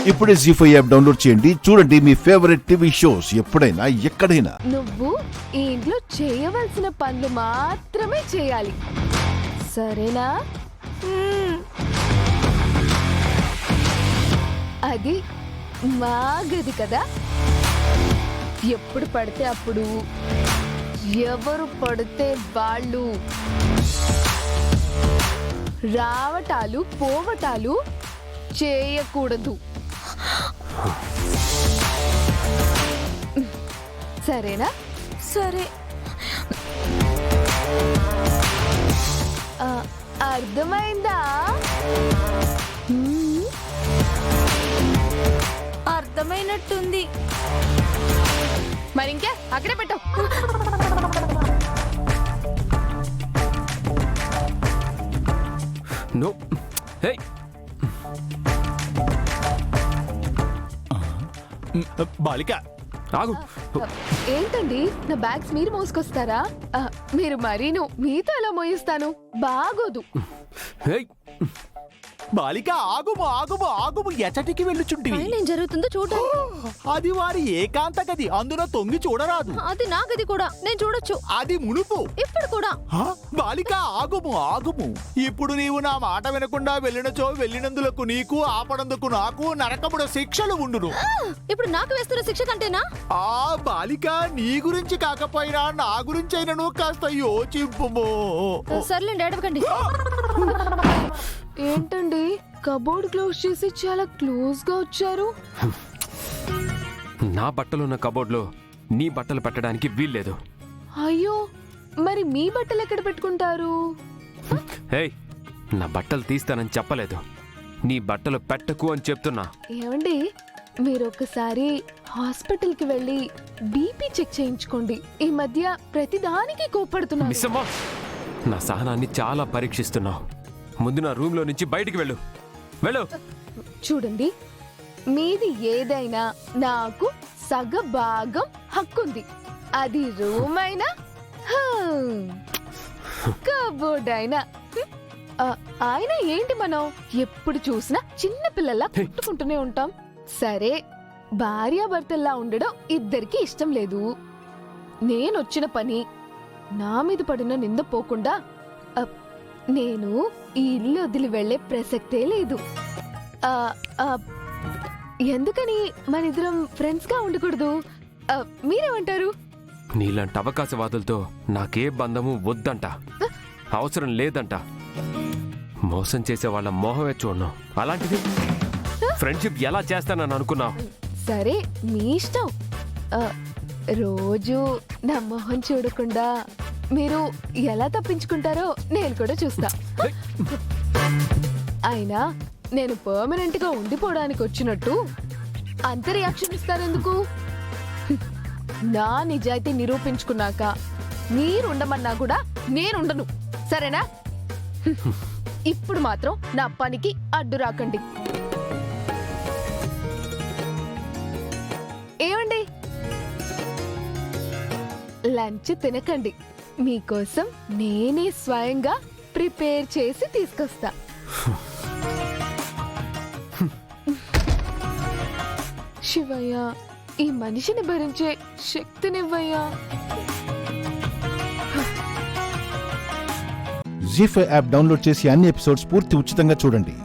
ఇప్పుడే జీ5 app download చేయండి. చూడండి మీ ఫేవరెట్ టీవీ షోస్ ఎప్పుడైనా ఎక్కడైనా. నువ్వు ఈ ఇంట్లో చేయవలసిన పనులు మాత్రమే చేయాలి, సరేనా? అది మా గది కదా. ఎప్పుడు పడితే అప్పుడు ఎవరు పడితే వాళ్ళు రావటాలు పోవటాలు చేయకూడదు, సరేనా? సరే. అర్థమైందా? అర్థమైనట్టుంది. మరి ఇంకే అక్కడే పెట్టు. నో. హే, బాలిక ఆగు. ఏంటండి, నా బ్యాగ్స్ మీరు మోసుకొస్తారా? మీరు మరీను, మీతో ఎలా మోయిస్తాను? బాగోదు. హే, బాలిక ఆగుము ఆగుము ఆగుము, ఎచ్చటికి వెళ్ళుచుంటివి? ఏం జరుగుతుందో చూడండి. అది వారి ఏకాంత గది, అందులో తొంగి చూడరాదు. అది నా గది కూడా, నేను చూడొచ్చు. అది మునుపు. ఇప్పుడు కూడా. బాలిక ఆగుము ఆగుము. ఇప్పుడు నీవు నా మాట వినకుండా వెళ్ళినచో వెళ్ళినందులకు నీకు, ఆపడందుకు నాకు నరకముడ శిక్షలు ఉండును. ఇప్పుడు నాకు వేస్తున్న శిక్ష కంటేనా? ఆ బాలిక, నీ గురించి కాకపోయినా నా గురించైనను కాస్త యోచింపుము. సర్లేండి, ఏడవకండి. ఏంటండి, కబోర్డ్ క్లోజ్ చేసి చాలా క్లోజ్ గా వచ్చారు? నా బట్టలున్న కబోర్డ్లో నీ బట్టలు పెట్టడానికి వీల్లేదు. అయ్యో, మరి మీ బట్టలు ఎక్కడ పెట్టుకుంటారు? హే, నా బట్టలు తీస్తానని చెప్పలేదు, నీ బట్టలు పెట్టకు అని చెప్తున్నా. ఏమండి, మీరు ఒకసారి హాస్పిటల్ కి వెళ్ళి బీపీ చెక్ చేయించుకోండి. ఈ మధ్య ప్రతిదానికి కోపడుతున్నారు. మిస్సమ్మా, నా సహనాన్ని చాలా పరీక్షిస్తున్నావు. ముందు నా రూమ్ లో నుంచి బయటికి వెళ్ళు. వెళ్ళు. చూడండి, మీది ఏదైనా నాకు సగ భాగం హక్కుంది. అది రూమ్ అయినా కబోర్డ్ అయినా. ఆయన ఏంటి, మనం ఎప్పుడు చూసినా చిన్న పిల్లల్లా కొట్టుకుంటూనే ఉంటాం. సరే, భార్యాభర్తల్లా ఉండడం ఇద్దరికి ఇష్టం లేదు. నేనొచ్చిన పని నా మీద పడిన నింద పోకుండా నేను ఈ ఇల్లు వదిలి వెళ్లే ప్రసక్తే లేదు. ఎందుకని మనిద్దరం ఫ్రెండ్స్ గా ఉండకూడదు? మీరేమంటారు? నీలాంటి అవకాశవాదులతో నాకే బంధము వద్దంట, అవసరం లేదంట. మోసం చేసే వాళ్ళ మోహమే చూడను. అలాంటిది ఫ్రెండ్షిప్ ఎలా చేస్తానని అనుకున్నావు? సరే, మీ ఇష్టం. రోజు నా మొహం చూడకుండా మీరు ఎలా తప్పించుకుంటారో నేను కూడా చూస్తా. అయినా నేను పర్మనెంట్ గా ఉండిపోవడానికి వచ్చినట్టు అంత రియాక్షన్ ఇస్తారెందుకు? నా నిజాయితీ నిరూపించుకున్నాక మీరు ఉండమన్నా కూడా నేనుండను, సరేనా? ఇప్పుడు మాత్రం నా పనికి అడ్డు రాకండి. ఏమండి, లంచ్ తినకండి. మీకోసం నేనే స్వయంగా ప్రిపేర్ చేసి తీసుకొస్తా. శివయ్య, ఈ మనిషిని భరించే శక్తినివ్వయ్యా. జీ5 యాప్ డౌన్లోడ్ చేసి అన్ని ఎపిసోడ్స్ పూర్తి ఉచితంగా చూడండి.